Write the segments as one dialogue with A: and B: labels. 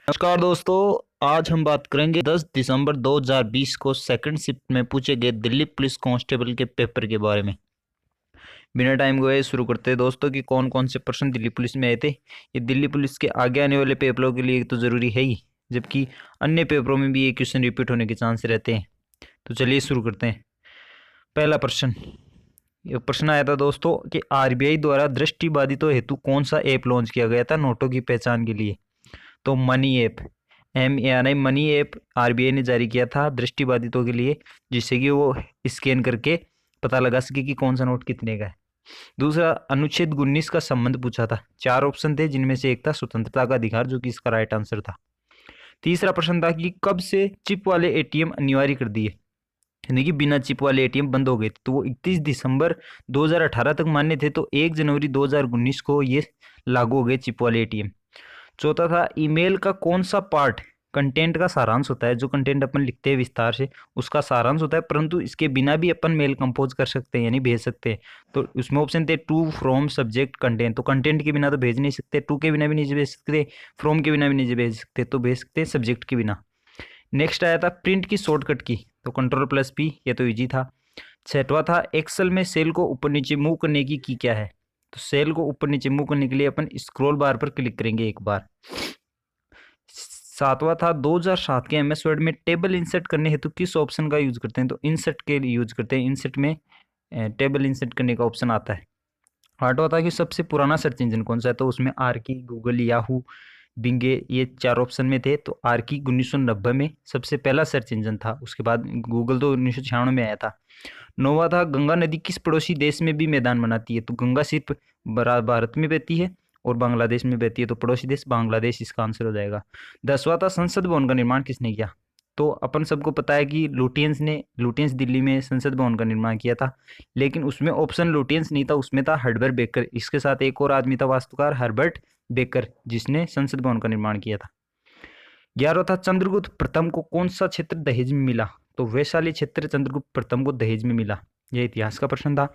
A: नमस्कार दोस्तों। आज हम बात करेंगे 10 दिसंबर 2020 को सेकंड शिफ्ट में पूछे गए दिल्ली पुलिस कांस्टेबल के पेपर के बारे में। बिना टाइम गए शुरू करते हैं दोस्तों कि कौन कौन से प्रश्न दिल्ली पुलिस में आए थे। ये दिल्ली पुलिस के आगे आने वाले पेपरों के लिए तो ज़रूरी है ही, जबकि अन्य पेपरों में भी ये क्वेश्चन रिपीट होने के चांस रहते हैं। तो चलिए शुरू करते हैं। पहला प्रश्न, ये प्रश्न आया था दोस्तों कि आरबीआई द्वारा दृष्टिबाधितों हेतु कौन सा ऐप लॉन्च किया गया था नोटों की पहचान के लिए। तो money app, MANI money app RBI ने जारी किया था दृष्टिबाधितों के लिए, जिससे कि वो स्कैन करके पता लगा सके कि कौन सा नोट कितने का है। दूसरा, अनुच्छेद 19 का संबंध पूछा था। 4 ऑप्शन थे, जिनमें से एक था स्वतंत्रता का अधिकार, जो कि इसका राइट आंसर था। तीसरा प्रश्न था कि कब से चिप वाले एटीएम अनिवार्य कर दिए, यानी कि बिना चिप वाले एटीएम बंद हो गए। तो वो 31 दिसंबर 2018 तक मान्य थे, तो 1 जनवरी 2019 को ये लागू हो गए चिप वाले एटीएम। चौथा था ईमेल का कौन सा पार्ट कंटेंट का सारांश होता है। जो कंटेंट अपन लिखते हैं विस्तार से, उसका सारांश होता है, परंतु इसके बिना भी अपन मेल कंपोज कर सकते हैं, यानी भेज सकते हैं। तो उसमें ऑप्शन थे टू, फ्रॉम, सब्जेक्ट, कंटेंट। तो कंटेंट के बिना तो भेज नहीं सकते, टू के बिना भी नहीं भेज सकते, फ्रॉम के बिना भी नहीं भेज सकते, तो भेज सकते हैं सब्जेक्ट के बिना। नेक्स्ट आया था प्रिंट की शॉर्टकट की, तो Ctrl+P, ये तो इजी था। छठवा था एक्सेल में सेल को ऊपर नीचे मूव करने की क्या है। तो सेल को ऊपर नीचे मूव करने के लिए अपन स्क्रॉल बार पर क्लिक करेंगे एक बार। सातवां था 2007 के MS वर्ड में टेबल इंसर्ट करने हेतु किस ऑप्शन का यूज करते हैं। तो इंसर्ट के लिए यूज करते हैं, इंसर्ट में टेबल इंसर्ट करने का ऑप्शन आता है। आठवां था कि सबसे पुराना सर्च इंजन कौन सा है। तो उसमें आर्की, गूगल, याहू, बिंगे, ये 4 ऑप्शन में थे। तो आर्की 1990 में सबसे पहला सर्च इंजन था। उसके बाद गूगल तो 1996 में आया था। नौवां था गंगा नदी किस पड़ोसी देश में भी मैदान बनाती है। तो गंगा सिर्फ भारत में बहती है और बांग्लादेश में बहती है, तो पड़ोसी देश बांग्लादेश इसका आंसर हो जाएगा। 10वां था संसद भवन का निर्माण किसने किया। तो अपन सबको पता है कि लुटियंस दिल्ली में संसद भवन का निर्माण किया था, लेकिन उसमें ऑप्शन लुटियंस नहीं था, उसमें था हर्बर्ट बेकर। इसके साथ एक और आदमी था वास्तुकार हर्बर्ट बेकर, जिसने संसद भवन का निर्माण किया था। 11वां था चंद्रगुप्त प्रथम को कौन सा क्षेत्र दहेज में मिला। तो वैशाली क्षेत्र चंद्रगुप्त प्रथम को दहेज में मिला। यह इतिहास का प्रश्न था।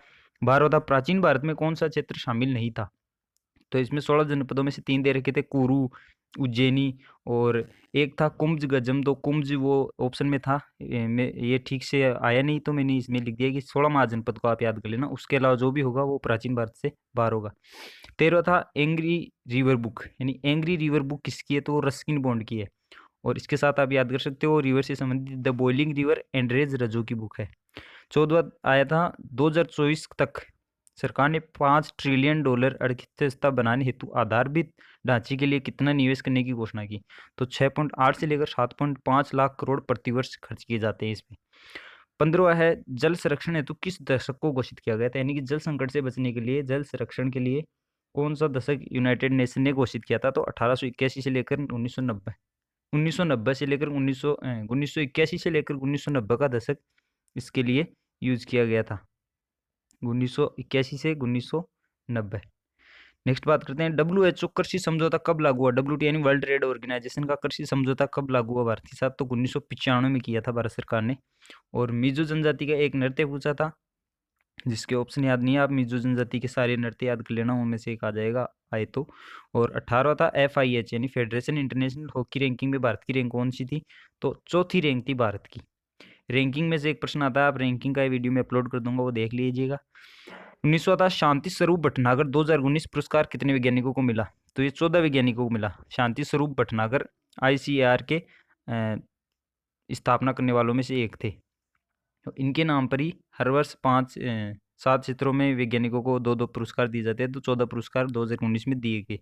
A: 12वां था प्राचीन भारत में कौन सा क्षेत्र शामिल नहीं था। तो इसमें 16 जनपदों में से 3 दे रखे थे, कुरु, उज्जैनी, और एक था कुम्ज गजम। तो कुम्ज वो ऑप्शन में था, ये ठीक से आया नहीं, तो मैंने इसमें लिख दिया कि 16 महाजनपद को आप याद कर लेना। उसके अलावा जो भी होगा वो प्राचीन भारत से बाहर होगा। 13वां था एंग्री रिवर बुक, यानी एंग्री रिवर बुक किसकी है। तो वो रस्किन बॉन्ड की है, और इसके साथ आप याद कर सकते हो रिवर से संबंधित द बॉइलिंग रिवर एंड्रेज रजो की बुक है। 14वां आया था 2024 तक सरकार ने $5 ट्रिलियन अर्थव्यवस्था बनाने हेतु आधारभूत ढांचे के लिए कितना निवेश करने की घोषणा की। तो 6.8 से लेकर 7.5 लाख करोड़ प्रतिवर्ष खर्च किए जाते हैं इसमें। 15वां है जल संरक्षण हेतु किस दशक को घोषित किया गया था, यानी कि जल संकट से बचने के लिए, जल संरक्षण के लिए कौन सा दशक यूनाइटेड नेशन ने घोषित किया था। तो 1881 से लेकर 1990, 1990 से लेकर 1981 से लेकर 1990 का दशक इसके लिए यूज किया गया था, 1981 से 1990। नेक्स्ट बात करते हैं WHO कृषि समझौता कब लागू हुआ। WTO यानी वर्ल्ड ट्रेड ऑर्गेनाइजेशन का कृषि समझौता कब लागू हुआ भारत के साथ। तो 1995 में किया था भारत सरकार ने। और मिजो जनजाति का एक नृत्य पूछा था, जिसके ऑप्शन याद नहीं है, आप मिजो जनजाति के सारे नृत्य याद कर लेना, उनमें से एक आ जाएगा आए तो। और 18वां था FIH यानी फेडरेशन इंटरनेशनल हॉकी रैंकिंग में भारत की रैंक कौन सी थी। तो चौथी रैंक थी भारत की। रैंकिंग में से एक प्रश्न आता है, आप रैंकिंग का वीडियो में अपलोड कर दूंगा, वो देख लीजिएगा। 19वां था शांति स्वरूप भटनागर 2019 पुरस्कार कितने वैज्ञानिकों को मिला। तो ये 14 वैज्ञानिकों को मिला। शांति स्वरूप भटनागर ICAR के स्थापना करने वालों में से एक थे। तो इनके नाम पर ही हर वर्ष 7 क्षेत्रों में वैज्ञानिकों को 2-2 पुरस्कार दिए जाते हैं। तो 14 पुरस्कार 2019 में दिए गए।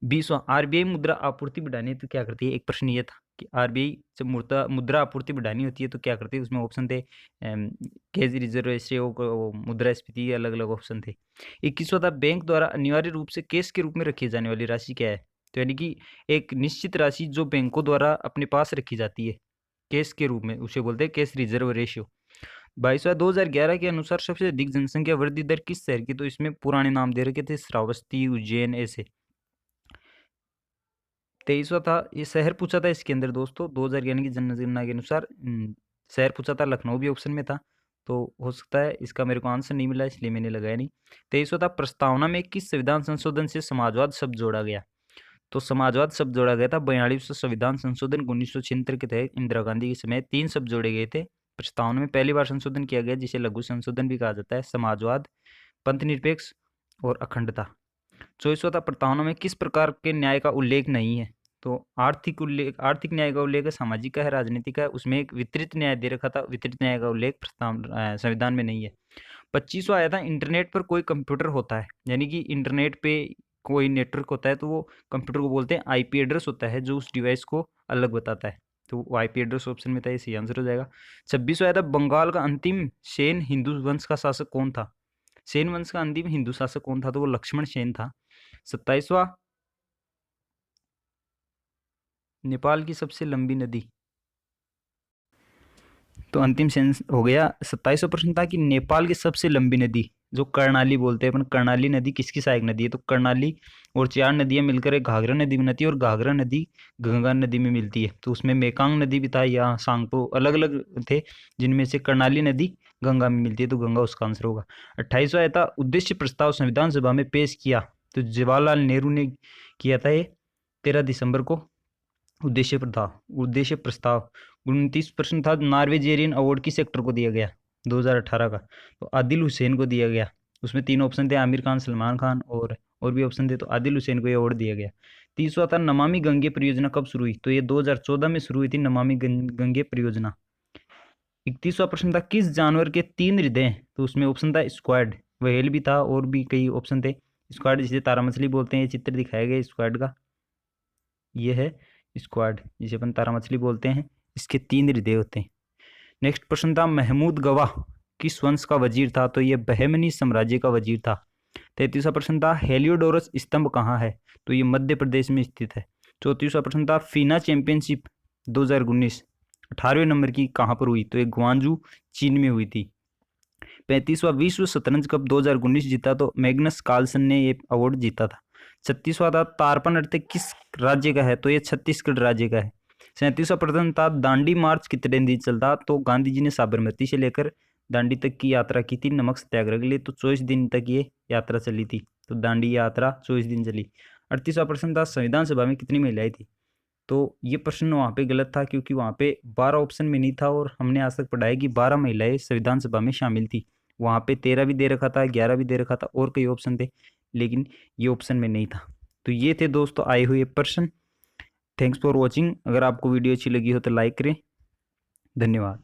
A: 20वां आरबीआई मुद्रा आपूर्ति बढ़ानी है तो क्या करती है। एक प्रश्न ये था कि आरबीआई जब मुद्रा आपूर्ति बढ़ानी होती है तो क्या करती है। उसमें ऑप्शन थे कैश रिजर्व रेशियो, मुद्रास्फीति, अलग अलग ऑप्शन थे। 21वां था बैंक द्वारा अनिवार्य रूप से कैश के रूप में रखी जाने वाली राशि क्या है। तो यानी कि एक निश्चित राशि जो बैंकों द्वारा अपने पास रखी जाती है कैश के रूप में, उसे बोलते हैं कैश रिजर्व रेशियो। 22वां 2011 के अनुसार सबसे अधिक जनसंख्या वृद्धि दर किस शहर की। तो इसमें पुराने नाम दे रखे थे, श्रावस्ती, उज्जैन, ऐसे। 23वां था ये शहर पूछा था इसके अंदर दोस्तों 2011 की जनगणना के अनुसार शहर पूछा था, लखनऊ भी ऑप्शन में था, तो हो सकता है इसका मेरे को आंसर नहीं मिला इसलिए मैंने लगाया नहीं। 23वां था प्रस्तावना में किस संविधान संशोधन से समाजवाद शब्द जोड़ा गया। तो समाजवाद शब्द जोड़ा गया था 42वें संविधान संशोधन 1976 के तहत इंदिरा गांधी के समय 3 शब्द जोड़े गए थे। प्रस्तावना में पहली बार संशोधन किया गया जिसे लघु संशोधन भी कहा जाता है, समाजवाद, पंथ निरपेक्ष और अखंडता। 24वां था प्रस्तावना में किस प्रकार के न्याय का उल्लेख नहीं है? तो आर्थिक न्याय का उल्लेख है, सामाजिक का है, राजनीतिक का है। उसमें एक वितरित न्याय दे रखा था, वितरित न्याय का उल्लेख संविधान में नहीं है। 25वां आया था इंटरनेट पर कोई कंप्यूटर होता है, यानी कि इंटरनेट पे कोई नेटवर्क होता है तो वो कंप्यूटर को बोलते हैं। आईपी एड्रेस होता है जो उस डिवाइस को अलग बताता है, तो वो आईपी एड्रेस ऑप्शन में था, ये सही आंसर हो जाएगा। 26वां आया था बंगाल का अंतिम सेन हिंदू वंश का शासक कौन था? सेन वंश का अंतिम हिंदू शासक कौन था? तो वो लक्ष्मण सेन था। 27वां नेपाल की सबसे लंबी नदी, तो अंतिम सेंस हो गया। 27वां प्रश्न था कि नेपाल की सबसे लंबी नदी जो कर्णाली बोलते हैं अपन, कर्णाली नदी किसकी सहायक नदी है? तो कर्णाली और 4 नदियां मिलकर एक घाघरा नदी बनाती है और घाघरा नदी गंगा नदी में मिलती है। तो उसमें मेकांग नदी भी था या सांगपो, अलग अलग थे, जिनमें से कर्णाली नदी गंगा में मिलती है, तो गंगा उसका आंसर होगा। 28वां था उद्देश्य प्रस्ताव संविधान सभा में पेश किया, तो जवाहरलाल नेहरू ने किया था ये 13 दिसंबर को उद्देश्य प्रस्ताव। 29 प्रश्न था नॉर्वेजियन अवार्ड किस एक्टर को दिया गया 2018 का? तो आदिल हुसैन को दिया गया। उसमें 3 ऑप्शन थे, आमिर खान, सलमान खान और भी ऑप्शन थे, तो आदिल हुसैन को ये अवार्ड दिया गया। 30वां था नमामि गंगे परियोजना कब शुरू हुई? तो ये 2014 में शुरू हुई थी नमामि गंगे परियोजना। 31वां प्रश्न था किस जानवर के 3 हृदय हैं? तो उसमें ऑप्शन था स्क्वाड, व्हेल भी था और भी कई ऑप्शन थे। स्क्वाड जिसे तारा मछली बोलते हैं, ये चित्र दिखाया गया स्क्वाड का, ये है स्क्वाड जिसे अपन तारा मछली बोलते हैं, इसके 3 हृदय होते हैं। नेक्स्ट प्रश्न था महमूद गवाह किस वंश का वजीर था? तो ये बहमनी साम्राज्य का वजीर था। 33वां प्रश्न था हेलियोडोरस स्तंभ कहाँ है? तो ये मध्य प्रदेश में स्थित है। 34वां प्रश्न था फीना चैंपियनशिप 2019 18वें नंबर की कहाँ पर हुई? तो ये ग्वांजू चीन में हुई थी। 35वां विश्व शतरंज कप 2019 जीता, तो मैग्नस कार्लसन ने ये अवार्ड जीता था। 36वां था तारपन नृत्य किस राज्य का है? तो ये छत्तीसगढ़ राज्य का है। 37वां प्रश्न था दांडी मार्च कितने दिन चलता? तो गांधी जी ने साबरमती से लेकर दांडी तक की यात्रा की थी नमक सत्याग्रह के लिए, तो 24 दिन तक ये यात्रा चली थी, तो दांडी यात्रा 24 दिन चली। 38वां प्रश्न था संविधान सभा में कितनी महिलाएं थी? तो ये प्रश्न वहाँ पे गलत था क्योंकि वहाँ पे 12 ऑप्शन में नहीं था और हमने आज तक पढ़ा है कि 12 महिलाएं संविधान सभा में शामिल थी। वहाँ पे 13 भी दे रखा था, 11 भी दे रखा था और कई ऑप्शन थे, लेकिन ये ऑप्शन में नहीं था। तो ये थे दोस्तों आए हुए प्रश्न। Thanks for watching. अगर आपको वीडियो अच्छी लगी हो तो लाइक करें। धन्यवाद।